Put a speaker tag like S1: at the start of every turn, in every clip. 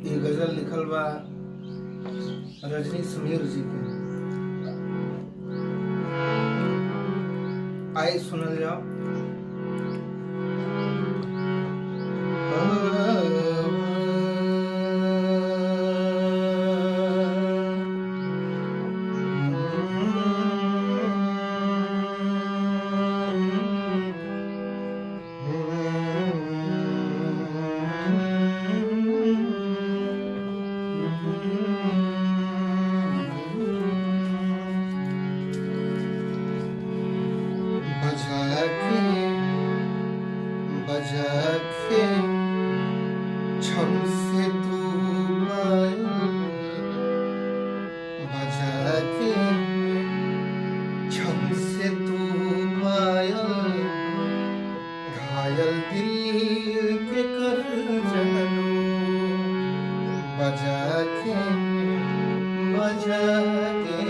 S1: ये गजल लिखल बा रजनी समीर जी के। आइए सुनल जाओ। बजा के छम से तू पायल, बजा के छम से तू पायल, घायल दिल के कर जानू। बजा के बजा के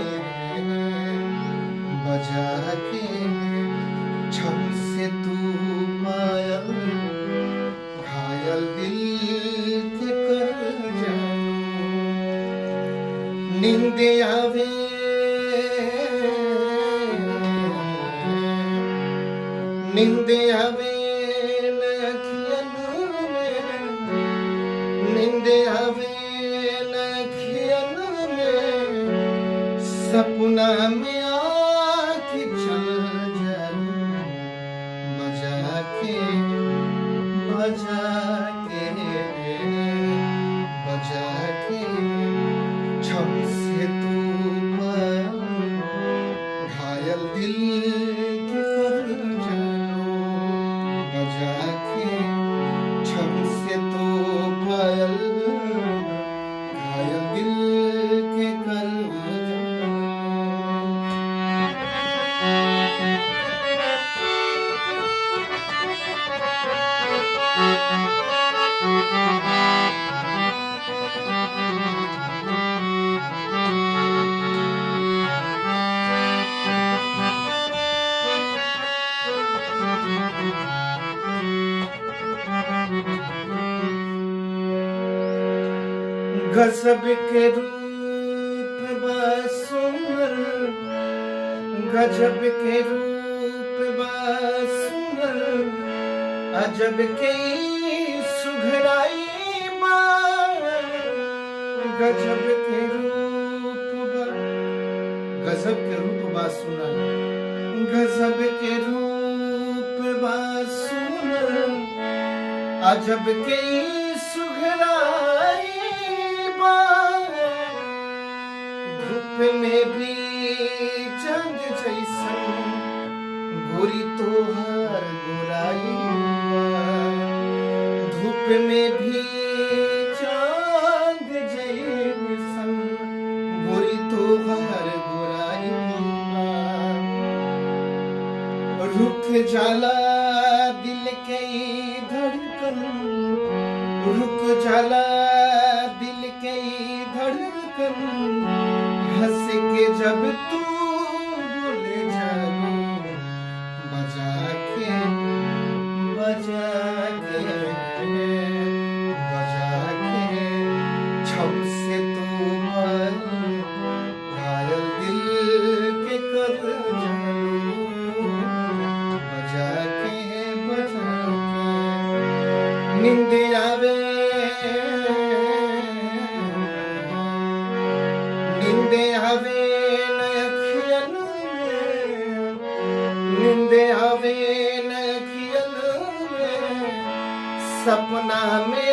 S1: बजा के छम से तू पायल, घायल दिल के कर जानू। नींद आवे नींद आवे न अखियन में, नींद आवे न अखियन में, सपना में आँख चल जानू। बजा के बजा के बजा के छम से तू पायल, घायल दिल के कर जानू। बजा के छम से तू पायल, घायल दिल के कर जानू। गजब के रूप बा सुंदर, गजब के रूप बा सुंदर, अजब के सुघराई बा। गजब के रूप बा, गजब के रूप बा सुंदर, गजब के रूप बा सुंदर, अजब के सुघराई। धूप में भी चांद जैसन गोरी तोहार गोराई। धूप में भी चांद जैसन गोरी तोहार गोराई। रुक जाला दिल के धड़कन, रुक जाला दिल के धड़कन, हंस के जब तू बोले जागो। बजा के बजा के बजा के छम से तू पायल, घायल दिल के कर जानू। बजा के नींद आवे नींद आवे न अखियन में, नींद आवे न अखियन में, सपना में